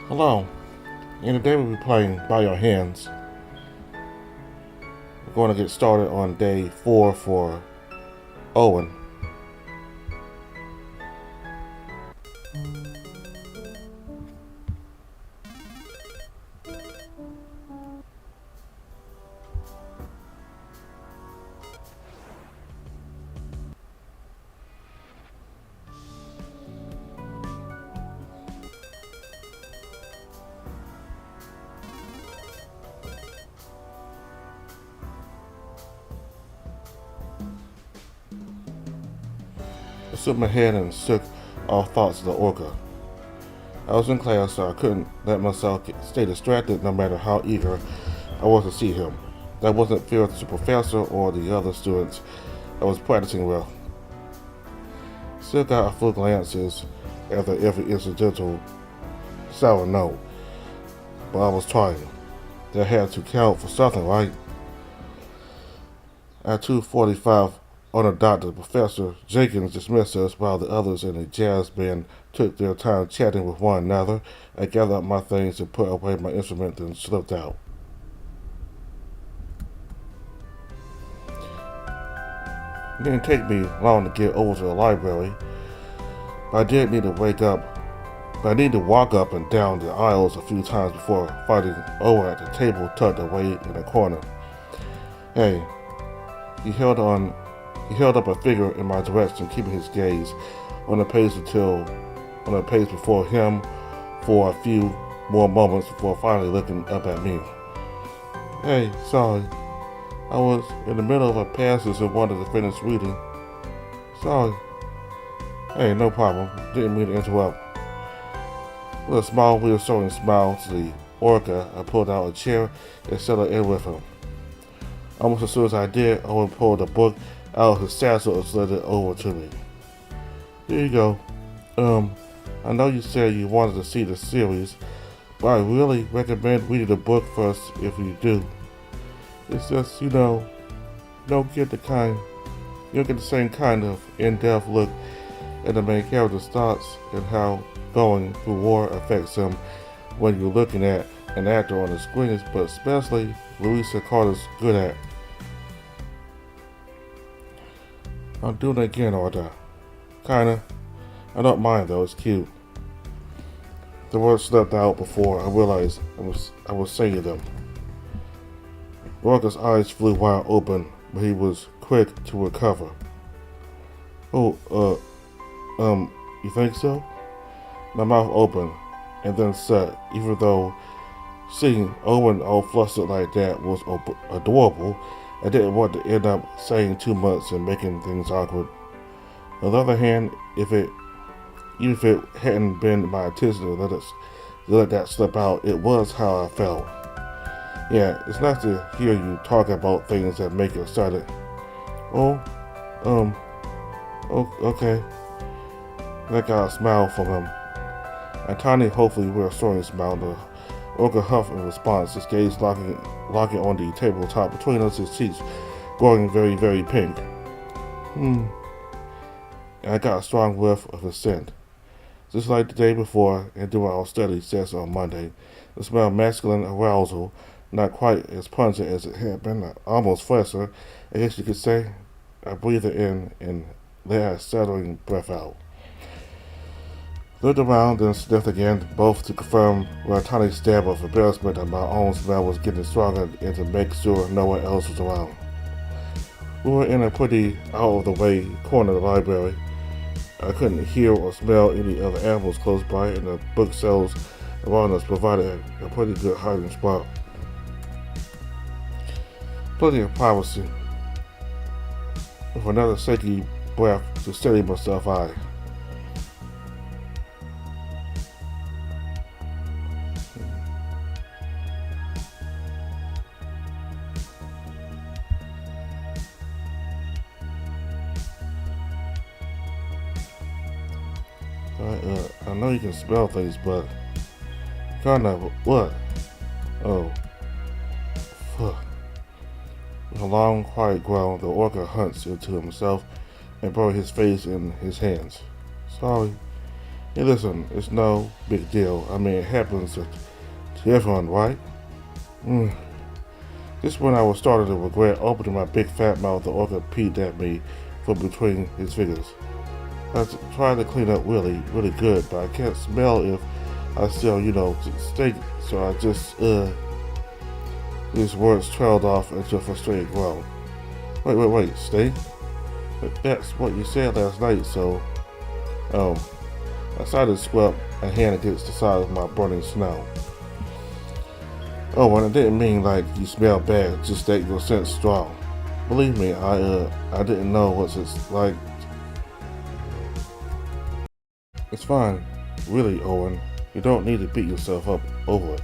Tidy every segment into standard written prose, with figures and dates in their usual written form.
Hello, and today we'll be playing By Your Hands. We're going to get started on day 4 for Owen. I stood my head and shook off thoughts of the orca. I was in class, so I couldn't let myself stay distracted no matter how eager I was to see him. That wasn't fair to the professor or the other students I was practicing with. Still got a few glances after every incidental sour note, but I was trying. That had to count for something, right? At 2:45 on the dot, the Professor Jenkins dismissed us while the others in the jazz band took their time chatting with one another. I gathered up my things and put away my instrument, then slipped out. It didn't take me long to get over to the library, but I did need to wake up. But I needed to walk up and down the aisles a few times before finding Owen at the table tucked away in a corner. Hey, he held up a finger in my direction, keeping his gaze on the page before him for a few more moments before finally looking up at me. Hey, sorry. I was in the middle of a passage and wanted to finish reading. Sorry. Hey, no problem. Didn't mean to interrupt. With a small, reassuring smile to the orca, I pulled out a chair and settled in with him. Almost as soon as I did, Owen pulled a book out of his satchel and slid it over to me. Here you go. I know you said you wanted to see the series, but I really recommend reading the book first if you do. It's just, you don't get the same kind of in-depth look at the main character's thoughts and how going through war affects him when you're looking at an actor on the screen, but especially Louisa Carter's good at. I'm doing it again, Arda. Kinda. I don't mind though, it's cute. The words slipped out before I realized I was saying them. Walker's eyes flew wide open, but he was quick to recover. Oh, you think so? My mouth opened and then shut, even though seeing Owen all flustered like that was adorable. I didn't want to end up saying too much and making things awkward. On the other hand, even if it hadn't been my intention to let that slip out, it was how I felt. Yeah, it's nice to hear you talk about things that make you excited. Oh, okay. I got a smile from him. A tiny, hopefully reassuring smile. The orca huffed in response, his gaze locking on the tabletop between us, his cheeks growing very, very pink. And I got a strong whiff of his scent. Just like the day before and during our study session on Monday, the smell of masculine arousal, not quite as pungent as it had been, almost fresher, I guess you could say. I breathed it in and let a settling breath out. Looked around and sniffed again, both to confirm with a tiny stab of embarrassment that my own smell was getting stronger and to make sure no one else was around. We were in a pretty out-of-the-way corner of the library. I couldn't hear or smell any other animals close by, and the bookshelves around us provided a pretty good hiding spot. Plenty of privacy. With another shaky breath to steady myself, I know you can smell things, but kinda what? Oh, fuck. With a long, quiet growl, the orca hunched into himself and buried his face in his hands. Sorry. Hey, listen, it's no big deal. I mean, it happens to everyone, right? Mm. Just when I was starting to regret opening my big fat mouth, the orca peeked at me from between his fingers. I tried to clean up really good, but I can't smell if I still, stink. So I just, These words trailed off into a frustrated groan. Wait, stink? That's what you said last night, so, oh. I started to scrub a hand against the side of my burning snout. Oh, and I didn't mean like you smell bad, just that your scent's strong. Believe me, I didn't know what it's like. It's fine, really, Owen. You don't need to beat yourself up over it.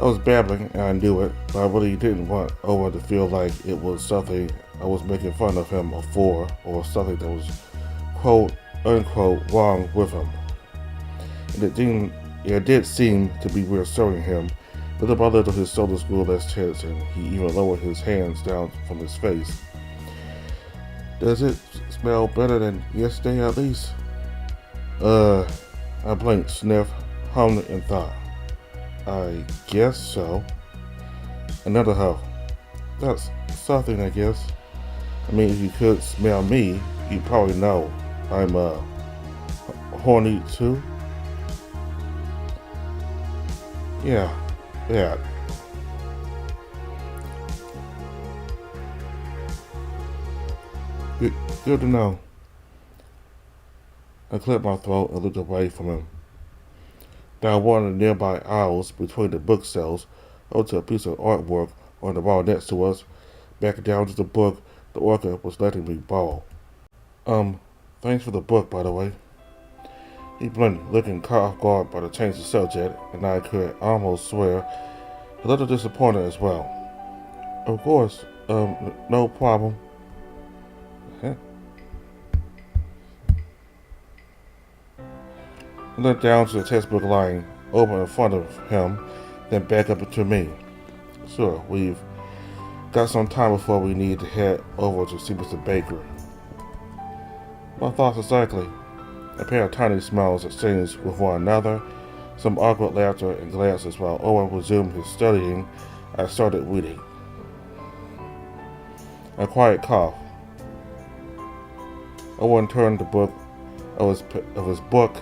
I was babbling, and I knew it, but I really didn't want Owen to feel like it was something I was making fun of him for, or something that was quote unquote wrong with him. And it did seem to be reassuring him. Little by little, his shoulders grew less tense, and he even lowered his hands down from his face. Does it smell better than yesterday, at least? I blinked, sniffed, hummed, and thought. I guess so. Another huff. That's something, I guess. I mean, if you could smell me, you'd probably know I'm, horny too. Yeah. Good to know. I cleared my throat and looked away from him. Down one of the nearby aisles between the bookshelves, over to a piece of artwork on the wall next to us, back down to the book the orca was letting me borrow. Thanks for the book, by the way. He blinked, looking caught off guard by the change of subject, and I could almost swear a little disappointed as well. Of course, no problem. Huh? I looked down to the textbook lying open in front of him, then back up to me. Sure, we've got some time before we need to head over to see Mr. Baker. My thoughts exactly. A pair of tiny smiles exchanged with one another, some awkward laughter and glances while Owen resumed his studying. I started reading. A quiet cough. Owen turned the book of his book.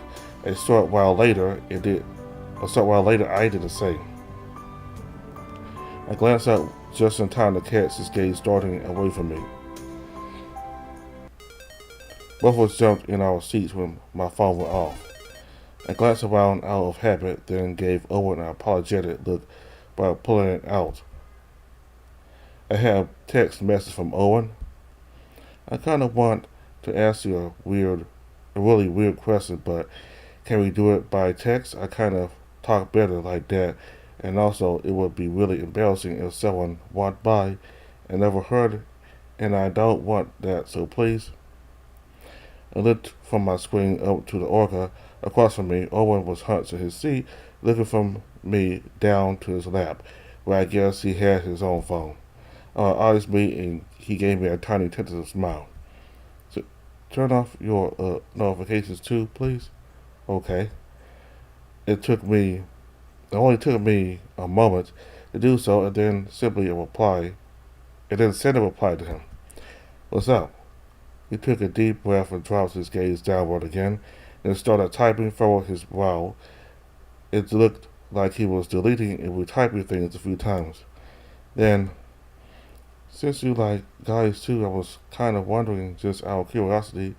A short while later, I did the same. I glanced up just in time to catch his gaze darting away from me. Both of us jumped in our seats when my phone went off. I glanced around out of habit, then gave Owen an apologetic look by pulling it out. I had a text message from Owen. I kind of want to ask you a really weird question, but can we do it by text? I kind of talk better like that, and also it would be really embarrassing if someone walked by and never heard, and I don't want that, so please. I looked from my screen up to the orca across from me. Owen was hunched in his seat, looking from me down to his lap, where I guess he had his own phone. Our eyes meet, and he gave me a tiny tentative smile. So, turn off your notifications too, please. Okay. It only took me a moment to do so, and then send a reply to him. What's up? He took a deep breath and dropped his gaze downward again, and started typing forward his brow. It looked like he was deleting and retyping things a few times. Then, since you like guys too, I was kind of wondering, just out of curiosity,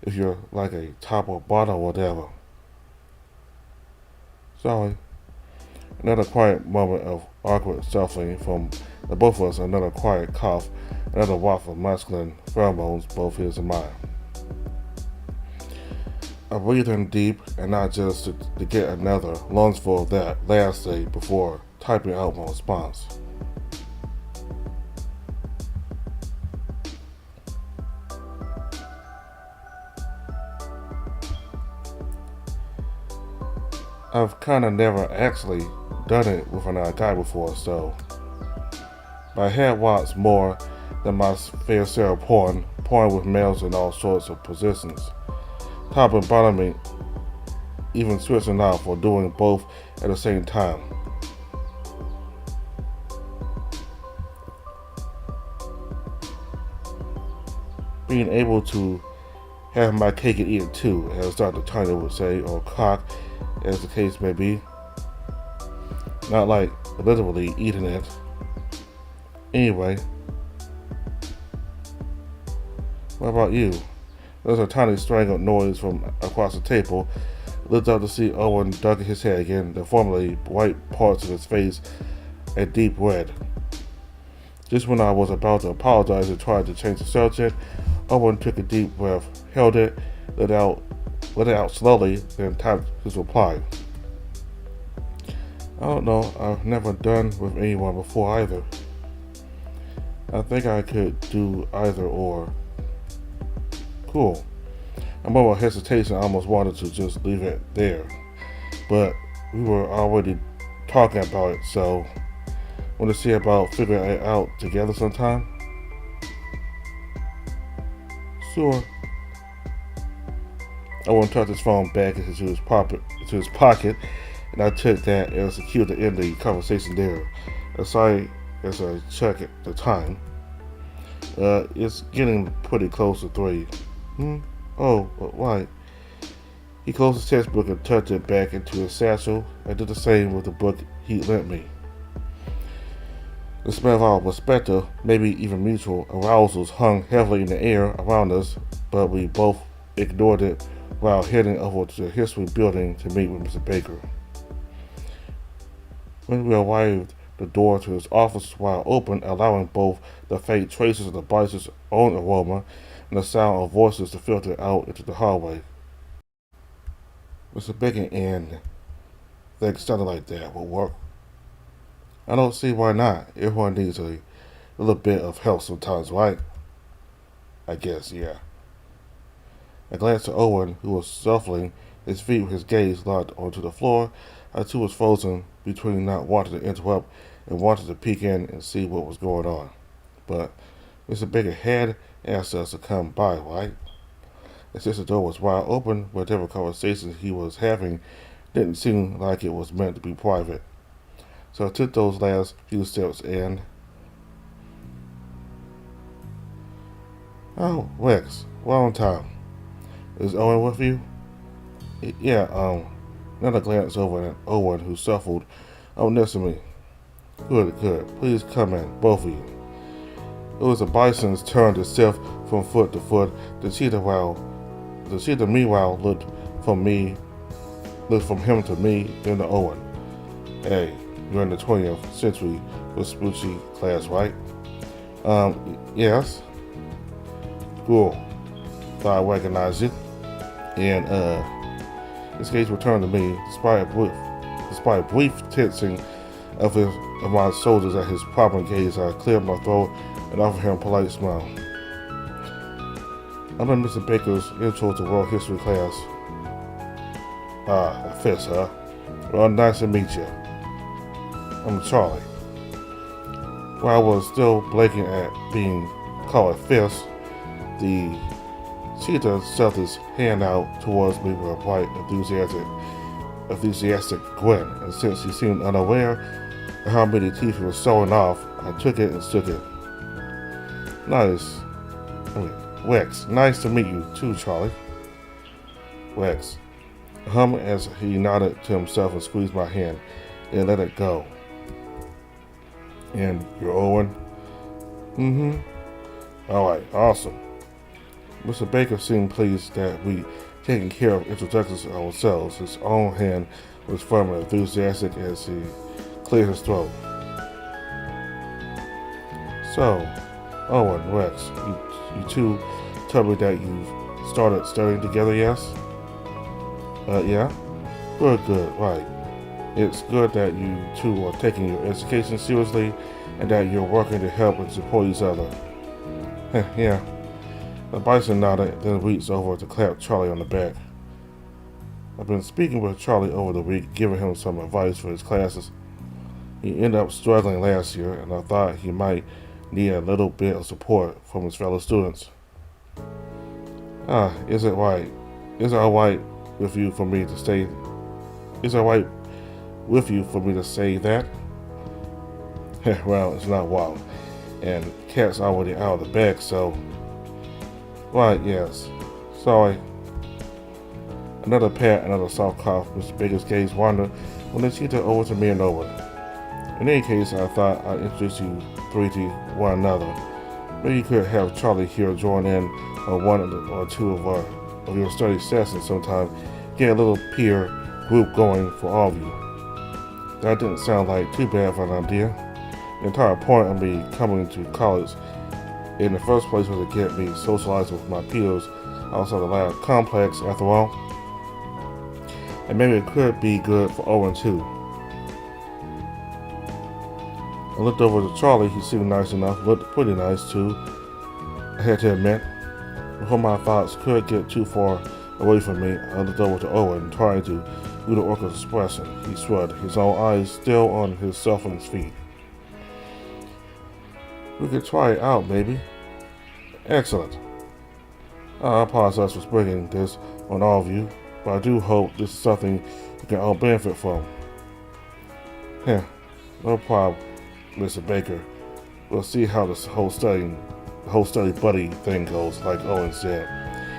if you're like a top or bottom or whatever. Sorry. Another quiet moment of awkward shuffling from the both of us, another quiet cough, another waft of masculine pheromones, both his and mine. I breathed in deep, and not just to get another lungsful of that last day before typing out my response. I've kind of never actually done it with another guy before, so. But I had watched more than my fair share of porn with males in all sorts of positions. top and bottoming, even switching off or doing both at the same time. Being able to have my cake and eat it too, as Dr. Tanya would say, or cock, as the case may be. Not like literally eating it. Anyway, what about you? There's a tiny strangled noise from across the table. Looked up to see Owen dug his head again, the formerly white parts of his face a deep red. Just when I was about to apologize and try to change the subject, Owen took a deep breath, held it, let it out slowly, then typed his reply. I don't know, I've never done with anyone before either. I think I could do either or. Cool. A moment of hesitation, I almost wanted to just leave it there. But we were already talking about it, so want to see about figuring it out together sometime? Sure. Owen tucked his phone back into his pocket, and I took that as a cue to end the conversation there. Aside as I check at the time. It's getting pretty close to 3. Oh, but why? He closed his textbook and tucked it back into his satchel. I did the same with the book he lent me. The smell of our respective, maybe even mutual, arousals hung heavily in the air around us, but we both ignored it while heading over to the history building to meet with Mr. Baker. When we arrived, the door to his office was wide open, allowing both the faint traces of the bicycle's own aroma and the sound of voices to filter out into the hallway. Mr. Baker and things sounded like that would work. I don't see why not. Everyone needs a little bit of help sometimes, right? I guess, yeah. I glanced at Owen, who was shuffling his feet with his gaze locked onto the floor. I too was frozen between not wanting to interrupt and wanting to peek in and see what was going on. But Mr. Baker had asked us to come by, right? And since the door was wide open, whatever conversation he was having didn't seem like it was meant to be private. So I took those last few steps and... Oh, Rex, wrong time. Is Owen with you? Yeah, Another glance over at Owen, who shuffled up next to me. Good. Please come in, both of you. It was the bison's turn to sift from foot to foot. The cheetah meanwhile looked from him to me, then to Owen. Hey, you're in the 20th century with Spoochie class, right? Yes. Cool. Thought I recognized you. And, his gaze returned to me, despite brief tensing of my shoulders at his prominent gaze. I cleared my throat and offered him a polite smile. I'm in Mr. Baker's Intro to World History class. Ah, Fitz, huh? Well, nice to meet you. I'm Charlie. While I was still blinking at being called Fitz, the cheetah shoved his hand out towards me with a bright, enthusiastic grin, and since he seemed unaware of how many teeth he was showing off, I took it and shook it. Rex, nice to meet you too, Charlie. Rex, as he nodded to himself and squeezed my hand, then let it go. And you're Owen? Alright, awesome. Mr. Baker seemed pleased that we taken care of introductions ourselves. His own hand was firm and enthusiastic as he cleared his throat. So, Owen, Rex, you two told me that you started studying together, yes? Yeah? Good, right. It's good that you two are taking your education seriously and that you're working to help and support each other. Yeah. The bison nodded, then reached over to clap Charlie on the back. I've been speaking with Charlie over the week, giving him some advice for his classes. He ended up struggling last year, and I thought he might need a little bit of support from his fellow students. Is it right? Is it alright with you for me to say? Is it alright with you for me to say that? Well, it's not wild, and cat's already out of the bag, so. Right, yes. Sorry. Another pat, another soft cough. Mr. Baker's gaze wandered when they cheated over to me and Owen. In any case, I thought I'd introduce you three to one another. Maybe you could have Charlie here join in on one or two of your study sessions sometime. Get a little peer group going for all of you. That didn't sound like too bad of an idea. The entire point of me coming to college in the first place was to get me socialized with my peers outside the lab complex, after all. And maybe it could be good for Owen too. I looked over to Charlie. He seemed nice enough, looked pretty nice too, I had to admit. Before my thoughts could get too far away from me, I looked over to Owen, trying to do the orchid expression. He shrugged, his own eyes still on his cell phone's feet. We could try it out, maybe. Excellent. I apologize for springing this on all of you, but I do hope this is something you can all benefit from. No problem, Mr. Baker. We'll see how this whole study buddy thing goes, like Owen said.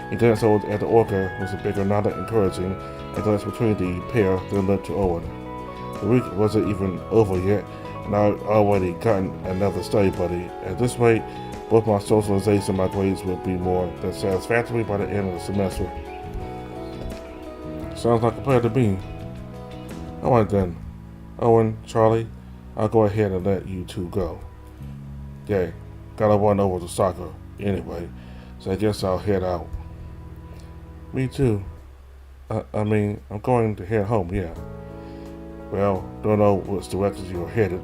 He glanced over at the orchid. Mr. Baker nodded encouraging and glanced between the pair, then looked to Owen. The week wasn't even over yet, and I'd already gotten another study buddy. At this rate, both my socialization and my grades would be more than satisfactory by the end of the semester. Sounds like a plan to me. Alright then. Owen, Charlie, I'll go ahead and let you two go. Yeah, gotta run over to soccer anyway, so I guess I'll head out. Me too. I'm going to head home, yeah. Well, don't know which direction you're headed,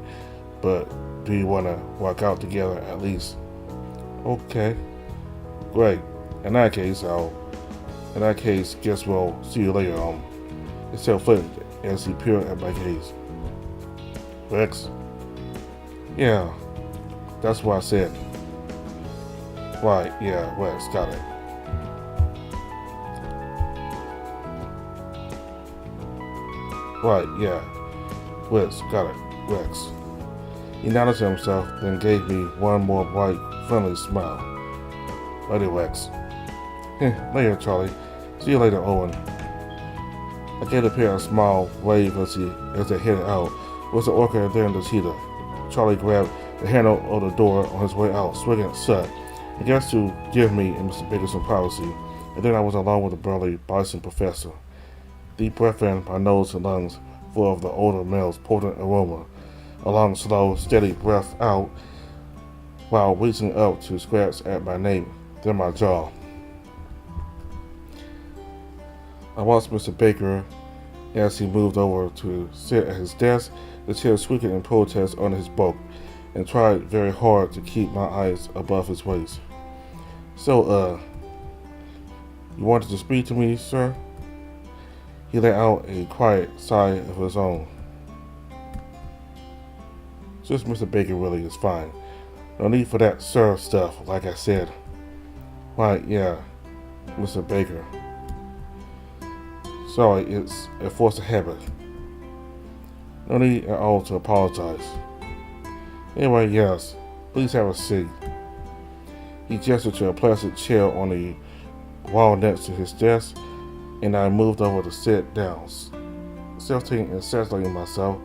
but do you want to walk out together at least? Okay. Great. In that case, guess we'll see you later, It self-fitted as he peered at my gaze. Rex? Yeah, that's what I said. Right, yeah, Rex, got it. Right, yeah. Rex, got it. Rex. He nodded to himself, then gave me one more bright, friendly smile. Later, Rex. Later, Charlie. See you later, Owen. I gave the pair a small wave as they headed out. It was the orchid and then the cheetah. Charlie grabbed the handle of the door on his way out, swinging it shut. I guess to give me and Mr. Baker some privacy, and then I was alone with the burly bison professor. Deep breath in, my nose and lungs full of the older male's potent aroma. A long, slow, steady breath out while reaching up to scratch at my nape, then my jaw. I watched Mr. Baker as he moved over to sit at his desk, the chair squeaking in protest under his bulk, and tried very hard to keep my eyes above his waist. So, you wanted to speak to me, sir? He let out a quiet sigh of his own. Just Mr. Baker really is fine. No need for that sir stuff, like I said. Right, yeah, Mr. Baker. Sorry, it's a force of habit. No need at all to apologize. Anyway, yes, please have a seat. He gestured to a plastic chair on the wall next to his desk, and I moved over to sit down, tilting and settling myself,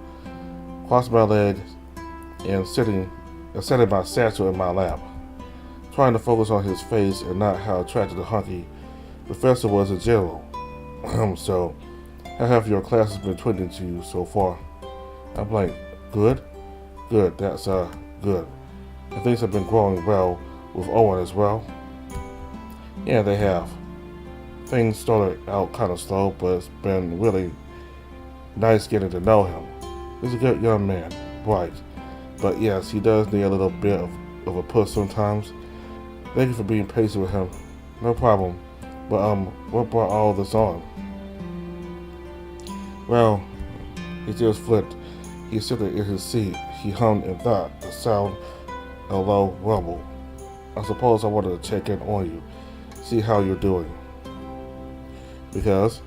crossed my legs, and setting my satchel in my lap, trying to focus on his face and not how attractive the hunky professor was in general. So, how have your classes been treating to you so far? I'm like, good? Good, that's good. And things have been growing well with Owen as well. Yeah, they have. Things started out kind of slow, but it's been really nice getting to know him. He's a good young man, bright. But yes, he does need a little bit of a push sometimes. Thank you for being patient with him. No problem. But what brought all this on? Well, he just flipped. He sat in his seat. He hummed and thought, the sound a low rumble. I suppose I wanted to check in on you, see how you're doing. Because,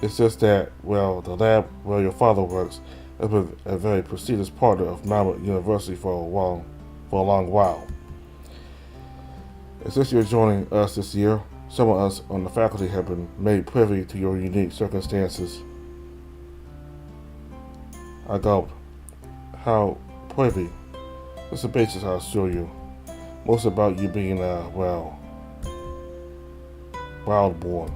it's just that, the lab where your father works has been a very prestigious partner of Mount University for a long while. And since you're joining us this year, some of us on the faculty have been made privy to your unique circumstances. I gulped. How privy? What's the basis, I'll show you. Most about you being, wild-born.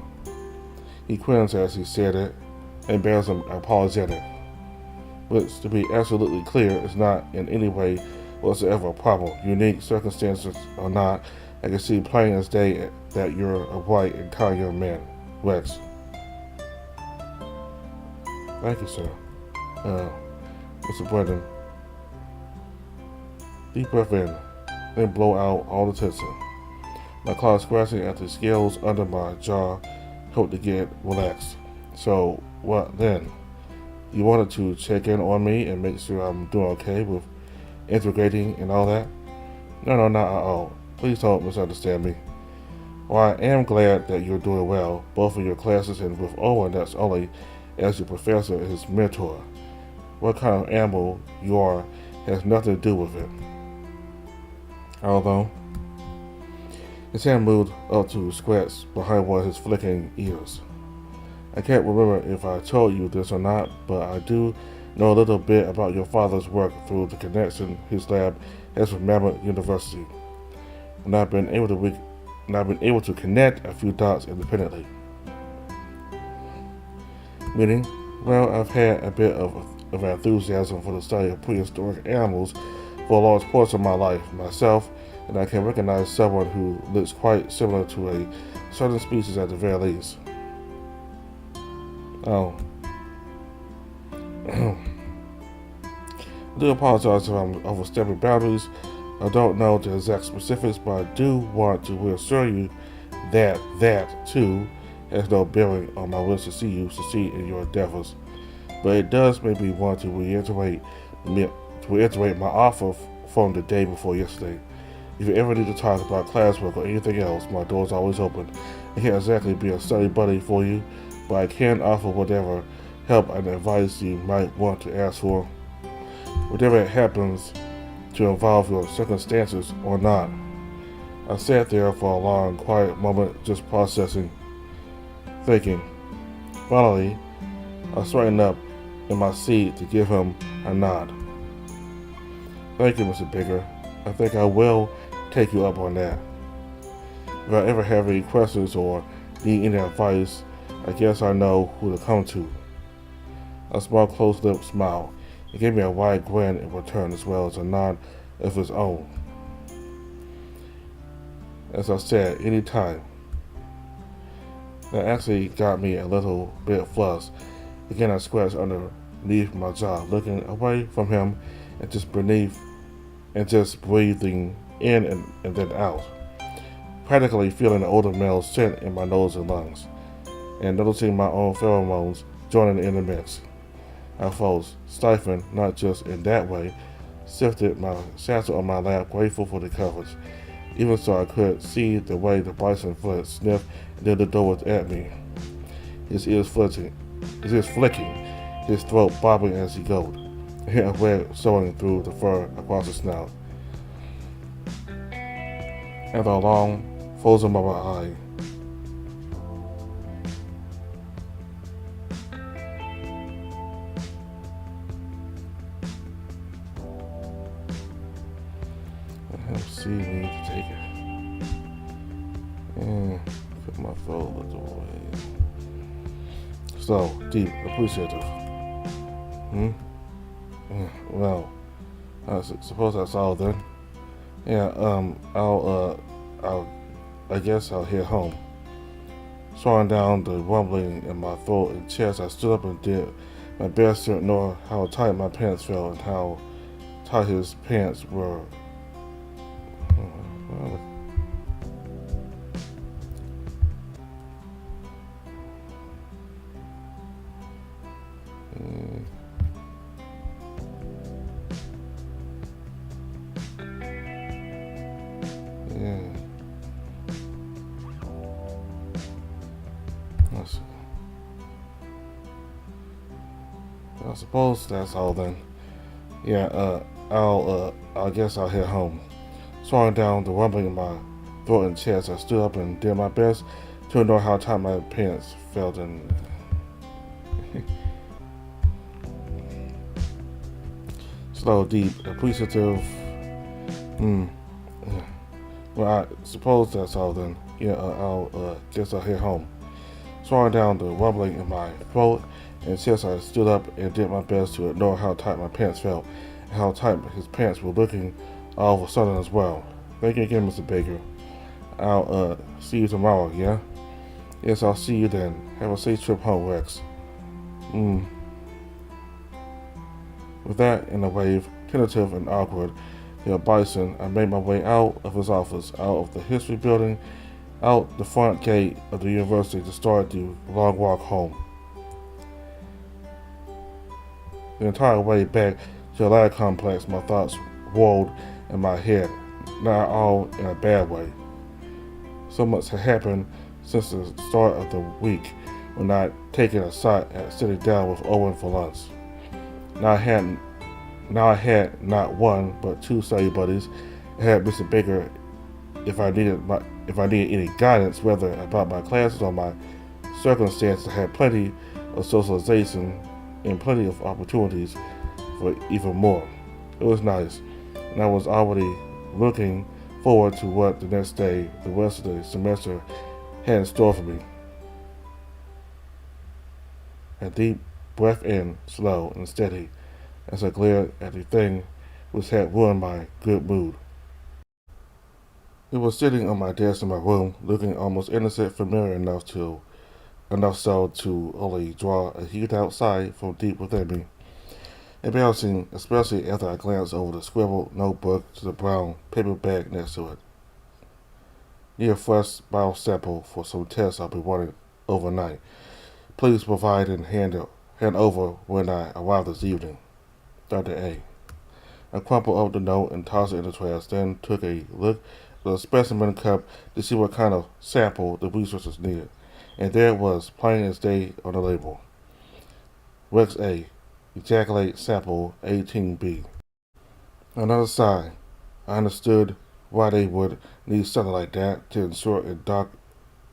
He grins as he said it, and bears him apologetic. But to be absolutely clear, it's not in any way whatsoever a problem. Unique circumstances or not, I can see plain as day that you're a bright and kind young man, Rex. Thank you, sir. Mr. Brendan. Deep breath in, then blow out all the tension. My claw scratching at the scales under my jaw helped to get relaxed. So, what then? You wanted to check in on me and make sure I'm doing okay with integrating and all that? No, not at all. Please don't misunderstand me. While I am glad that you're doing well, both in your classes and with Owen, that's only as your professor and his mentor. What kind of animal you are has nothing to do with it. Although, his hand moved up to scratch behind one of his flicking ears. I can't remember if I told you this or not, but I do know a little bit about your father's work through the connection his lab has with Mammoth University. And I've been able to connect a few dots independently. Meaning, I've had a bit of enthusiasm for the study of prehistoric animals for a large portion of my life myself, and I can recognize someone who looks quite similar to a certain species at the very least. Oh. I do apologize if I'm overstepping boundaries. I don't know the exact specifics, but I do want to reassure you that too, has no bearing on my wish to see you succeed in your endeavors. But it does make me want to reiterate my offer from the day before yesterday. If you ever need to talk about classwork or anything else, my door's always open. I can't exactly be a study buddy for you, but I can offer whatever help and advice you might want to ask for. Whatever it happens to involve your circumstances or not. I sat there for a long, quiet moment, just processing, thinking. Finally, I straightened up in my seat to give him a nod. Thank you, Mr. Baker. I think I will take you up on that. If I ever have any questions or need any advice, I guess I know who to come to. A small closed-lipped smile. He gave me a wide grin in return, as well as a nod of his own. As I said, any time. That actually got me a little bit flustered. Again, I scratched underneath my jaw, looking away from him and just breathing in and then out. Practically feeling the older male's scent in my nose and lungs, and noticing my own pheromones joining in the mix. I felt stifling, not just in that way, sifted my satchel on my lap, grateful for the coverage. Even so, I could see the way the bison foot sniffed near the door at me. His ears flicking, his throat bobbing as he gulped, a hint of red showing through the fur across his snout. After a long, frozen moment, see me to take it. And put my throat away. So, deep, appreciative. Well, I suppose that's all then. Yeah, I guess I'll head home. Slowing down the rumbling in my throat and chest, I stood up and did my best to ignore how tight my pants felt and how tight his pants were. I suppose that's all then. Yeah, I guess I'll head home. Swallowing down the rumbling in my throat and chest, I stood up and did my best to ignore how tight my pants felt and slow, deep, appreciative. Hmm. Well, I suppose that's all then. Yeah, I'll guess I'll head home. Swallowing down the rumbling in my throat and chest, I stood up and did my best to ignore how tight my pants felt and how tight his pants were looking all of a sudden as well. Thank you again, Mr. Baker. I'll see you tomorrow, yeah? Yes, I'll see you then. Have a safe trip home, Rex. With that in a wave, tentative and awkward, the bison, I made my way out of his office, out of the history building, out the front gate of the university to start the long walk home. The entire way back to the lab complex, my thoughts rolled in my head, not all in a bad way. So much had happened since the start of the week when I'd taken a shot at sitting down with Owen for lunch. Now I had not one but two study buddies. I had Mr. Baker if I needed any guidance, whether about my classes or my circumstances. I had plenty of socialization and plenty of opportunities for even more. It was nice, and I was already looking forward to what the next day, the rest of the semester, had in store for me. A deep breath in, slow and steady, as I glared at the thing which had ruined my good mood. It was sitting on my desk in my room, looking almost innocent, familiar enough so to only draw a heat outside from deep within me. Embarrassing, especially after I glanced over the scribbled notebook to the brown paper bag next to it. Need a fresh bowel sample for some tests I'll be running overnight. Please provide and hand over when I arrive this evening. Dr. A. I crumpled up the note and tossed it in the trash, then took a look at the specimen cup to see what kind of sample the researchers needed. And there it was, plain as day on the label. Rex A. Ejaculate sample 18B. Another sigh. I understood why they would need something like that to ensure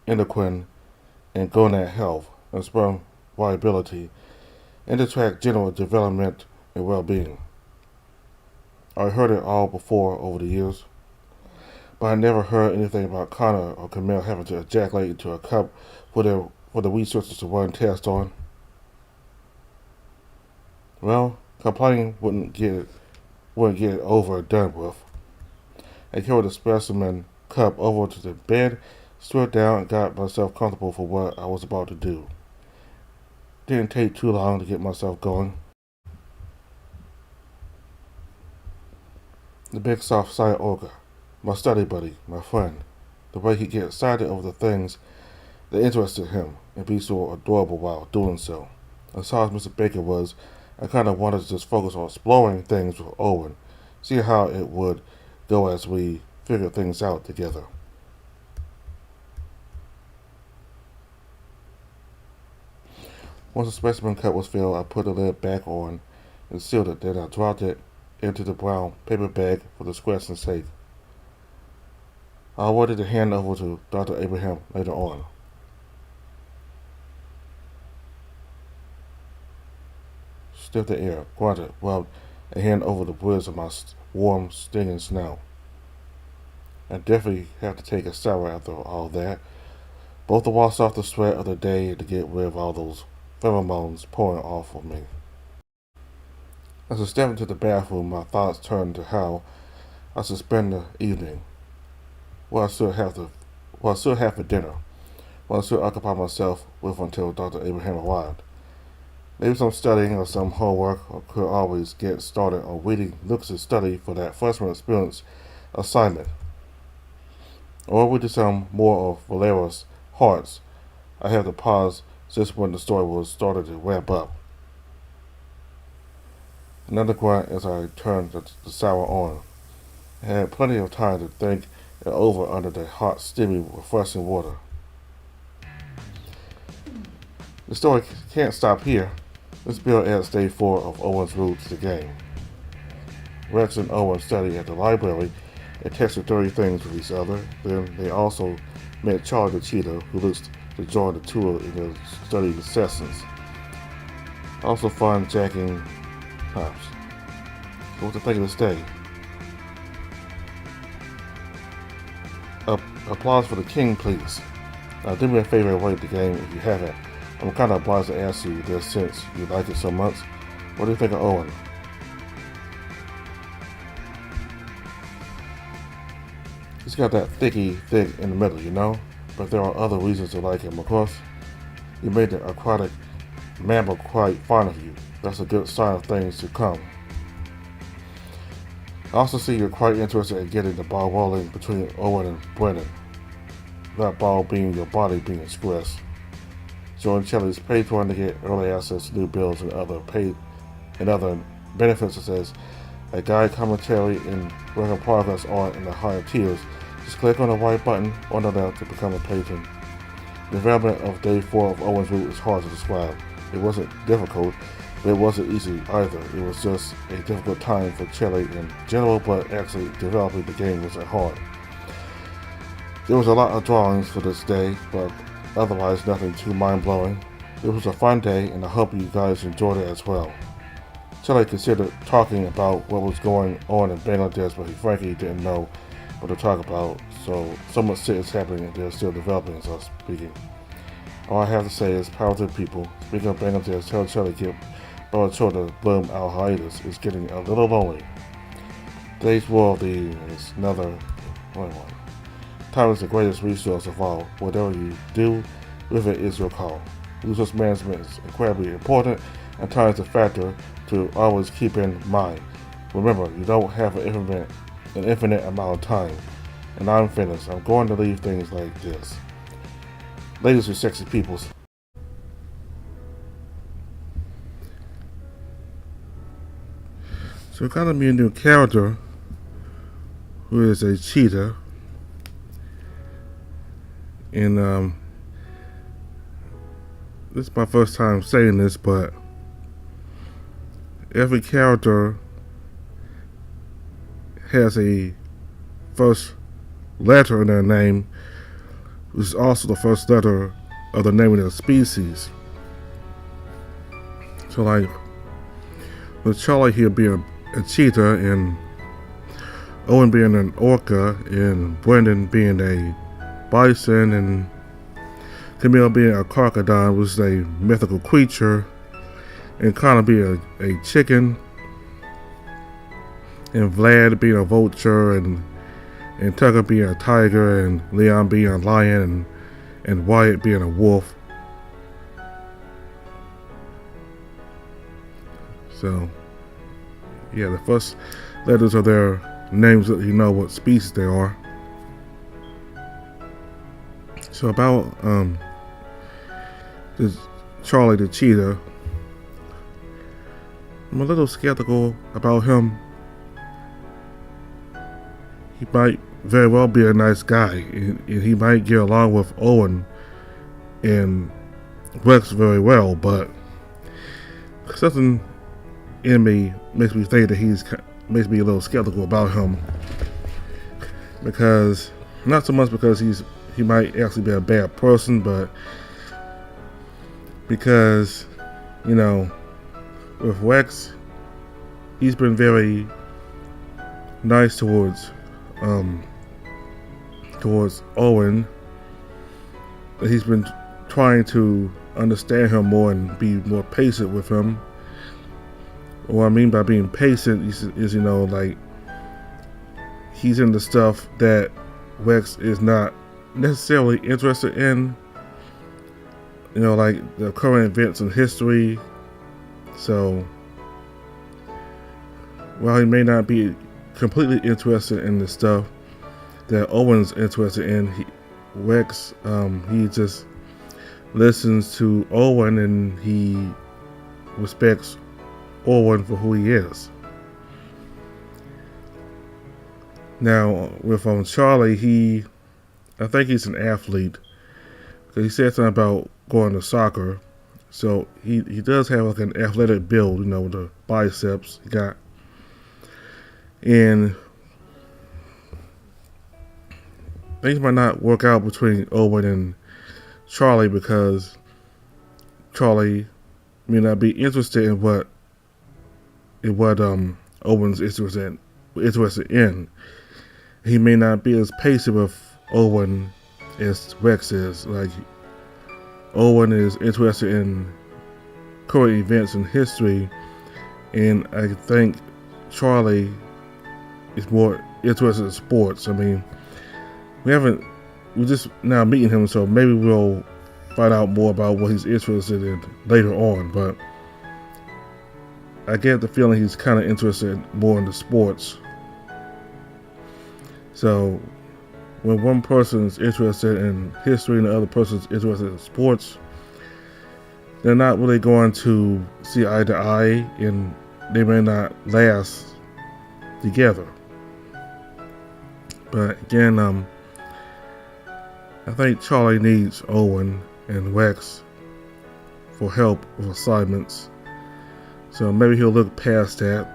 endocrine and gonad health and sperm viability and to track general development and well-being. I heard it all before over the years, but I never heard anything about Connor or Camille having to ejaculate into a cup for the researchers to run tests on. Well, complaining wouldn't get it over and done with. I carried the specimen cup over to the bed, stood down, and got myself comfortable for what I was about to do. Didn't take too long to get myself going. The big soft-sided ogre, my study buddy, my friend, the way he gets excited over the things that interested him and be so adorable while doing so. As hard as Mr. Baker was, I kind of wanted to just focus on exploring things with Owen, see how it would go as we figure things out together. Once the specimen cup was filled, I put the lid back on and sealed it. Then I dropped it into the brown paper bag for discretion's sake. I wanted to hand over to Dr. Abraham later on. Sniffed the air, grunted, rubbed a hand over the bridge of my warm, stinging snout. I definitely have to take a shower after all that, both to wash off the sweat of the day and to get rid of all those pheromones pouring off of me. As I stepped into the bathroom, my thoughts turned to how I should spend the evening, what I should have for dinner, what I should occupy myself with until Dr. Abraham arrived. Maybe some studying or some homework, or could always get started on reading Lucas's study for that freshman experience assignment. Or we do some more of Valera's Hearts. I had to pause just when the story was started to ramp up. Another grunt as I turned the shower on. I had plenty of time to think it over under the hot, steamy, refreshing water. The story can't stop here. This bill adds day 4 of Owen's route to the game. Rex and Owen study at the library and tested 30 things with each other. Then they also met Charlie the cheetah, who looks to join the tour in their study sessions. Also fun jacking hops. So what to think of this day? Applause for the king, please. Now, do me a favor and rate the game if you haven't. I'm kind of obliged to ask you this since you like it so much. What do you think of Owen? He's got that thick in the middle, you know? But there are other reasons to like him. Of course, you made the aquatic mammal quite fond of you. That's a good sign of things to come. I also see you're quite interested in getting the ball rolling between Owen and Brennan. That ball being your body being expressed. Join Chelly's Patreon to get early access to new bills and other benefits such as a guide commentary and regular progress on in the higher tiers. Just click on the right button on the left to become a patron. The development of day 4 of Owen's route is hard to describe. It wasn't difficult, but it wasn't easy either. It was just a difficult time for Chelly in general, but actually developing the game wasn't hard. There was a lot of drawings for this day, but otherwise nothing too mind-blowing. It was a fun day, and I hope you guys enjoyed it as well. Chelly considered talking about what was going on in Bangladesh, but he frankly didn't know what to talk about, so much shit is happening and they're still developing as I'm speaking. All I have to say is power to the people. Speaking of Bangladesh, tell Chelly to give Baracho to bloom our hiatus. It's getting a little lonely. Today's worldly is another one. Time is the greatest resource of all. Whatever you do with it is your call. Resource management is incredibly important, and time is a factor to always keep in mind. Remember, you don't have an infinite amount of time. And I'm finished. I'm going to leave things like this. Ladies and sexy peoples. So got to be a new character who is a cheetah. And this is my first time saying this, but every character has a first letter in their name, which is also the first letter of the name of their species. So like with Charlie here being a cheetah, and Owen being an orca, and Brendan being a bison, and Camille being a crocodile, which is a mythical creature, and Connor being a chicken, and Vlad being a vulture, and Tucker being a tiger, and Leon being a lion, and Wyatt being a wolf. So, yeah, the first letters of their names let you know what species they are. So about this Charlie the cheetah, I'm a little skeptical about him. He might very well be a nice guy, and he might get along with Owen and Rex very well, but something in me makes me think that makes me a little skeptical about him, because not so much because he might actually be a bad person, but because, you know, with Rex, he's been very nice towards Owen. He's been trying to understand him more and be more patient with him. What I mean by being patient is, you know, like, he's in the stuff that Rex is not necessarily interested in, you know, like the current events in history. So while he may not be completely interested in the stuff that Owen's interested in, Rex, he just listens to Owen, and he respects Owen for who he is. Now with Charlie, I think he's an athlete, because he said something about going to soccer. So he does have like an athletic build, you know, with the biceps he got. And things might not work out between Owen and Charlie because Charlie may not be interested in what Owen's interested in. He may not be as patient with Owen as Rex is. Like, Owen is interested in current events in history, and I think Charlie is more interested in sports. I mean, we're just now meeting him, so maybe we'll find out more about what he's interested in later on, but I get the feeling he's kind of interested more in the sports. So when one person's interested in history and the other person's interested in sports, they're not really going to see eye to eye, and they may not last together. But again, I think Charlie needs Owen and Rex for help with assignments. So maybe he'll look past that.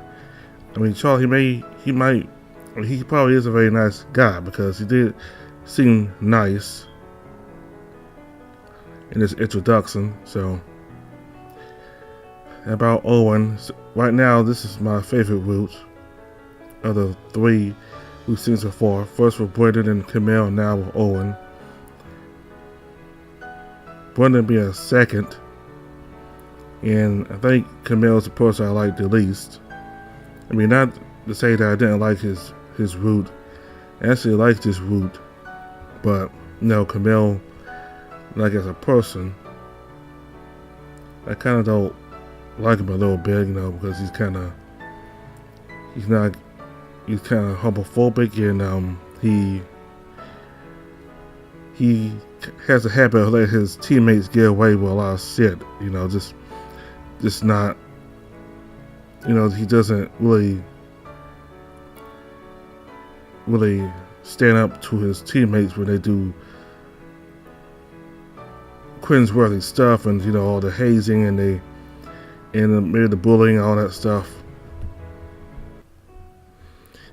I mean, Charlie, he probably is a very nice guy because he did seem nice in his introduction. So about Owen, right now this is my favorite route of the three we've seen so far. First with Brendan and Camille, now with Owen. Brendan being second, and I think Camille's the person I like the least. I mean, not to say that I didn't like his route. I actually liked his route, but Camille, like as a person, I kind of don't like him a little bit, because he's kind of homophobic, and he has a habit of letting his teammates get away with a lot of shit, just not, he doesn't really stand up to his teammates when they do cringeworthy stuff, and all the hazing and maybe the bullying, all that stuff.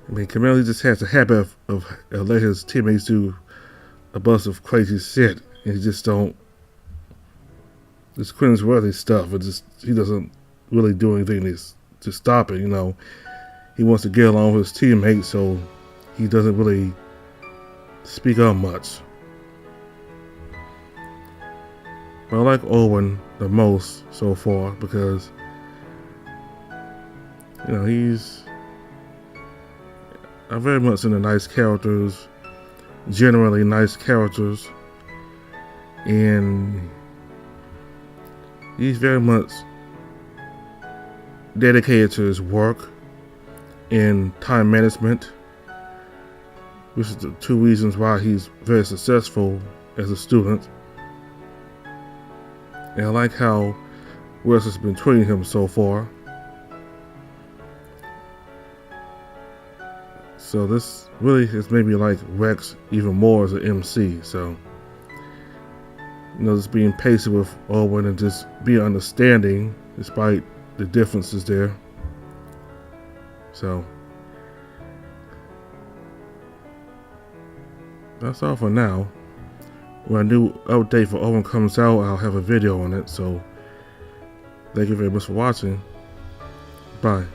I mean, Camille just has a habit of letting his teammates do a bunch of crazy shit, and he just don't. This cringeworthy stuff, he doesn't really do anything to stop it. He wants to get along with his teammates, so he doesn't really speak up much. But I like Owen the most so far because he's very much into nice characters, generally nice characters, and he's very much dedicated to his work and time management, which is the two reasons why he's very successful as a student. And I like how Wes has been treating him so far. So this really has made me like Rex even more as an MC. So, just being patient with Owen and just being understanding despite the differences there. So, that's all for now. When a new update for Owen comes out, I'll have a video on it. So, thank you very much for watching. Bye.